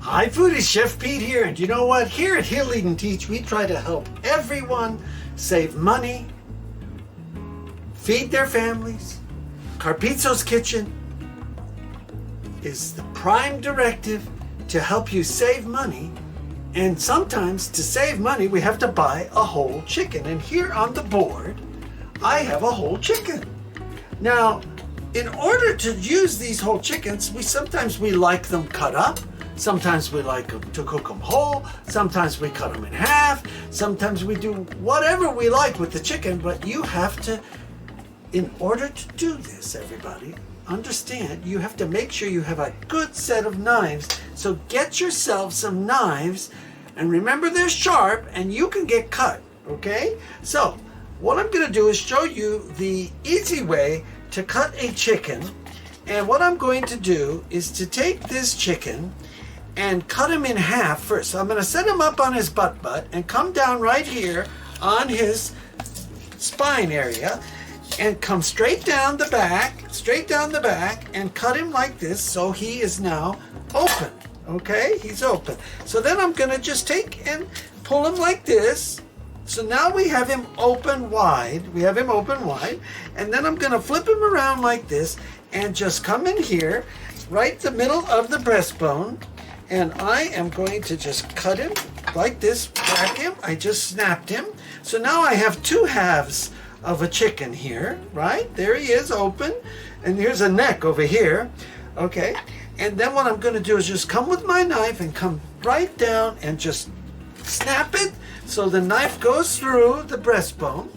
Hi Foodie, Chef Pete here, and you know what? Here at He'll Eat and Teach, we try to help everyone save money, feed their families. Carpizzo's Kitchen is the prime directive to help you save money, and sometimes to save money we have to buy a whole chicken, and here on the board I have a whole chicken. Now, in order to use these whole chickens, sometimes we like them cut up. Sometimes we like to cook them whole, sometimes we cut them in half, sometimes we do whatever we like with the chicken, but you have to, in order to do this, everybody, understand, you have to make sure you have a good set of knives. So get yourself some knives, and remember they're sharp, and you can get cut, okay? So, what I'm gonna do is show you the easy way to cut a chicken, and what I'm going to do is to take this chicken and cut him in half first. So I'm going to set him up on his butt and come down right here on his spine area and come straight down the back and cut him like this, so he is now open. Okay, he's open. So then I'm going to just take and pull him like this. So now we have him open wide. And then I'm going to flip him around like this and just come in here, right the middle of the breastbone. And I am going to just cut him like this, crack him. I just snapped him. So now I have two halves of a chicken here, right? There he is, open. And here's a neck over here, okay? And then what I'm gonna do is just come with my knife and come right down and just snap it so the knife goes through the breastbone,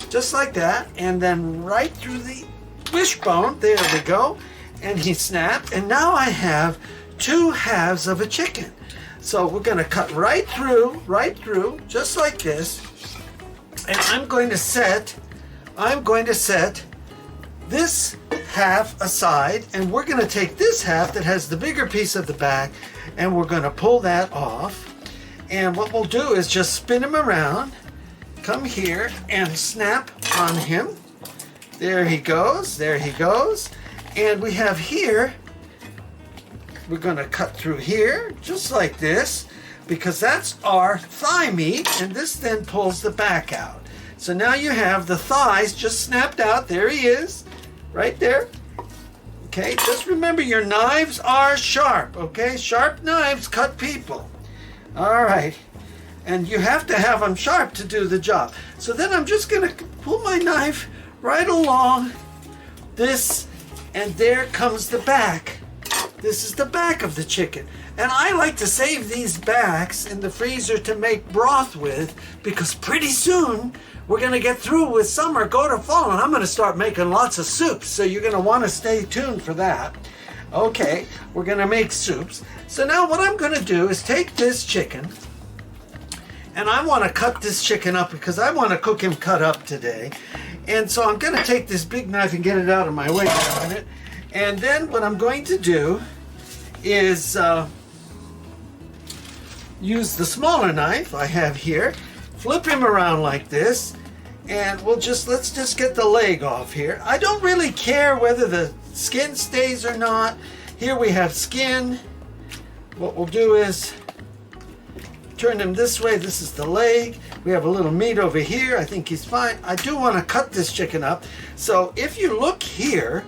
just like that, and then right through the wishbone, there we go. And he snapped, and now I have two halves of a chicken. So we're going to cut right through, just like this. And I'm going to set this half aside, and we're going to take this half that has the bigger piece of the back, and we're going to pull that off. And what we'll do is just spin him around, come here and snap on him. There he goes. And we have here, we're going to cut through here, just like this, because that's our thigh meat, and this then pulls the back out. So now you have the thighs just snapped out. There he is, right there. Okay, just remember your knives are sharp, okay? Sharp knives cut people. All right, and you have to have them sharp to do the job. So then I'm just going to pull my knife right along this, and there comes the back. This is the back of the chicken. And I like to save these backs in the freezer to make broth with, because pretty soon we're going to get through with summer, go to fall, and I'm going to start making lots of soups. So you're going to want to stay tuned for that. Okay, we're going to make soups. So now what I'm going to do is take this chicken, and I want to cut this chicken up because I want to cook him cut up today. And so I'm going to take this big knife and get it out of my way for a minute. And then what I'm going to do is use the smaller knife I have here, flip him around like this, and let's just get the leg off here. I don't really care whether the skin stays or not. Here we have skin. What we'll do is turn him this way. This is the leg. We have a little meat over here. I think he's fine. I do want to cut this chicken up. So if you look here,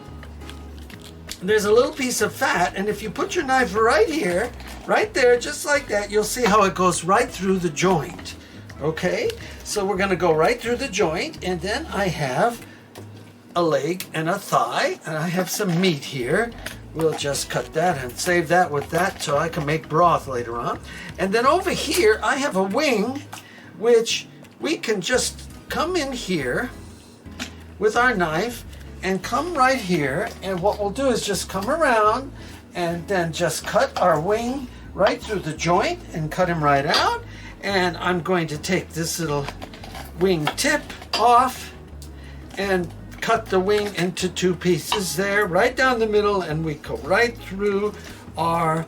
there's a little piece of fat, and if you put your knife right here, right there, just like that, you'll see how it goes right through the joint. Okay, so we're going to go right through the joint, and then I have a leg and a thigh, and I have some meat here. We'll just cut that and save that with that so I can make broth later on. And then over here I have a wing, which we can just come in here with our knife and come right here, and what we'll do is just come around and then just cut our wing right through the joint and cut him right out. And I'm going to take this little wing tip off and cut the wing into two pieces there, right down the middle, and we go right through our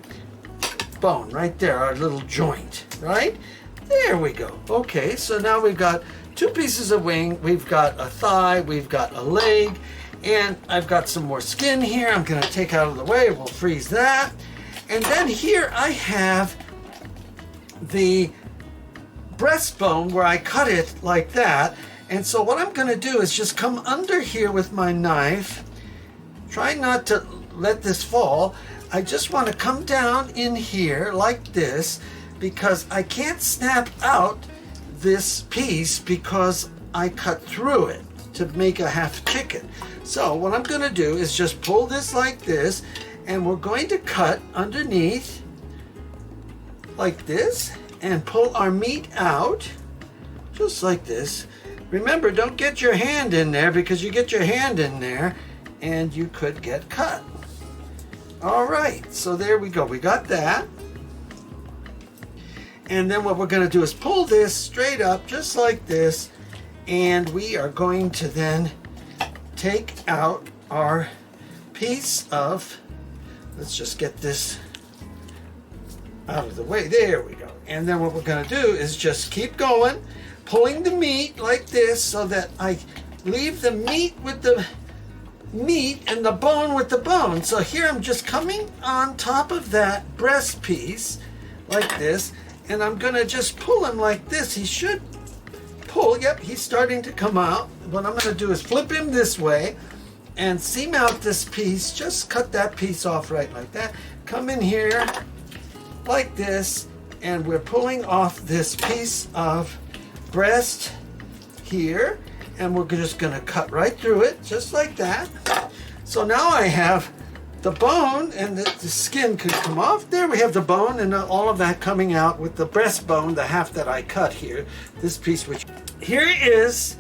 bone, right there, our little joint, right? There we go. Okay, so now we've got two pieces of wing, we've got a thigh, we've got a leg, and I've got some more skin here I'm going to take out of the way. We'll freeze that. And then here I have the breastbone where I cut it like that. And so what I'm going to do is just come under here with my knife. Try not to let this fall. I just want to come down in here like this because I can't snap out this piece because I cut through it to make a half chicken. So what I'm going to do is just pull this like this, and we're going to cut underneath like this and pull our meat out just like this. Remember, don't get your hand in there, because you get your hand in there and you could get cut. All right, so there we go. We got that. And then what we're going to do is pull this straight up just like this, and we are going to then take out our piece of, let's just get this out of the way. There we go. And then what we're going to do is just keep going, pulling the meat like this so that I leave the meat with the meat and the bone with the bone. So here I'm just coming on top of that breast piece like this, and I'm going to just pull him like this. He should pull. Yep, he's starting to come out. What I'm going to do is flip him this way and seam out this piece. Just cut that piece off right like that. Come in here like this, and we're pulling off this piece of breast here, and we're just going to cut right through it just like that. So now I have the bone, and the skin could come off. There we have the bone and all of that coming out with the breastbone, the half that I cut here, this piece. Which here is,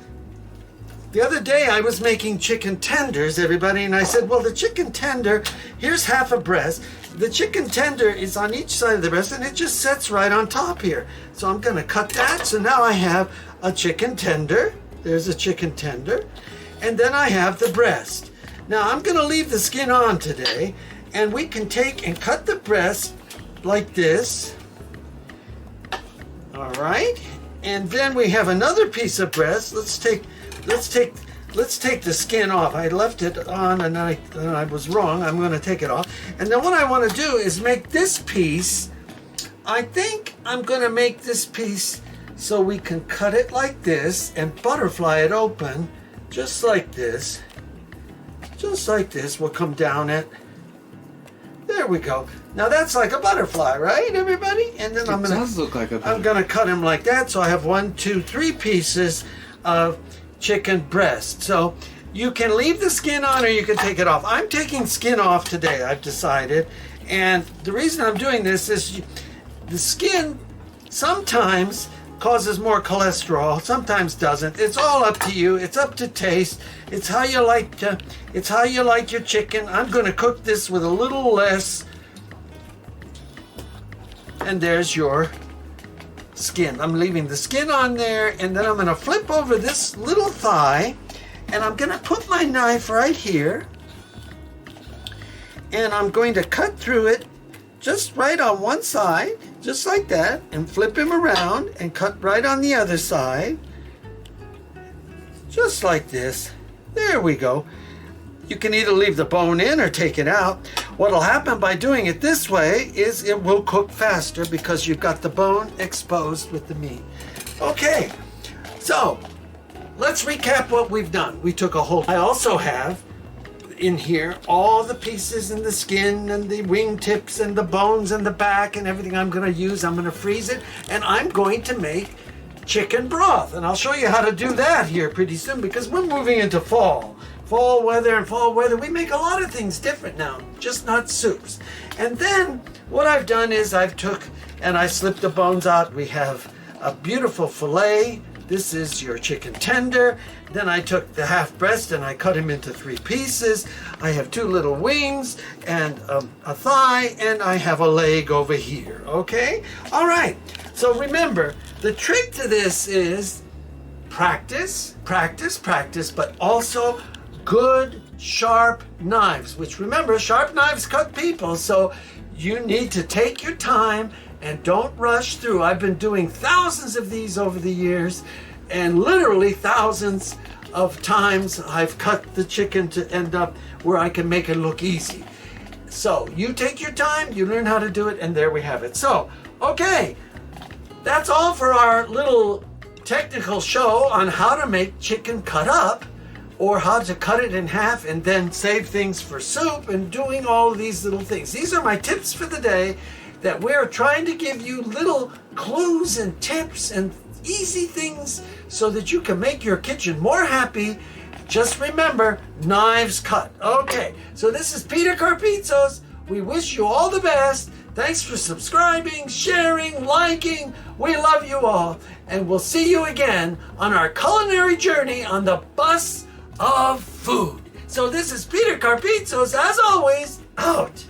the other day I was making chicken tenders, everybody, and I said, well, the chicken tender, here's half a breast. The chicken tender is on each side of the breast, and it just sits right on top here. So I'm going to cut that. So now I have a chicken tender. There's a chicken tender. And then I have the breast. Now I'm going to leave the skin on today, and we can take and cut the breast like this. All right. And then we have another piece of breast. Let's take the skin off. I left it on, and I was wrong. I'm going to take it off. And then what I want to do is make this piece. I think I'm going to make this piece so we can cut it like this and butterfly it open just like this. Just like this. We'll come down it. There we go. Now that's like a butterfly, right, everybody? And then I'm gonna cut him like that. So I have 1, 2, 3 pieces of chicken breast. So you can leave the skin on, or you can take it off. I'm taking skin off today, I've decided. And the reason I'm doing this is the skin sometimes causes more cholesterol, sometimes doesn't. It's all up to you. It's up to taste. It's how you like your chicken. I'm going to cook this with a little less. And there's your skin. I'm leaving the skin on there, and then I'm going to flip over this little thigh, and I'm going to put my knife right here, and I'm going to cut through it just right on one side, just like that, and flip him around and cut right on the other side, just like this. There we go. You can either leave the bone in or take it out. What'll happen by doing it this way is it will cook faster because you've got the bone exposed with the meat. Okay, so let's recap what we've done. We took a whole, I also have in here all the pieces and the skin and the wing tips and the bones and the back and everything I'm going to use. I'm going to freeze it, and I'm going to make chicken broth, and I'll show you how to do that here pretty soon, because we're moving into fall weather. We make a lot of things different now, just not soups. And then what I've done is I've took and I slipped the bones out. We have a beautiful fillet. This is your chicken tender. Then I took the half breast and I cut him into 3 pieces. I have 2 little wings and a thigh, and I have a leg over here. Okay? All right. So remember, the trick to this is practice, but also good sharp knives, which, remember, sharp knives cut people. So you need to take your time and don't rush through. I've been doing thousands of these over the years, and literally thousands of times I've cut the chicken to end up where I can make it look easy. So you take your time, you learn how to do it, and there we have it. So, okay, that's all for our little technical show on how to make chicken cut up, or how to cut it in half and then save things for soup, and doing all of these little things. These are my tips for the day, that we're trying to give you little clues and tips and easy things so that you can make your kitchen more happy. Just remember, knives cut. Okay, so this is Peter Carpizos. We wish you all the best. Thanks for subscribing, sharing, liking. We love you all. And we'll see you again on our culinary journey on the bus of food. So this is Peter Carpizos, as always, out.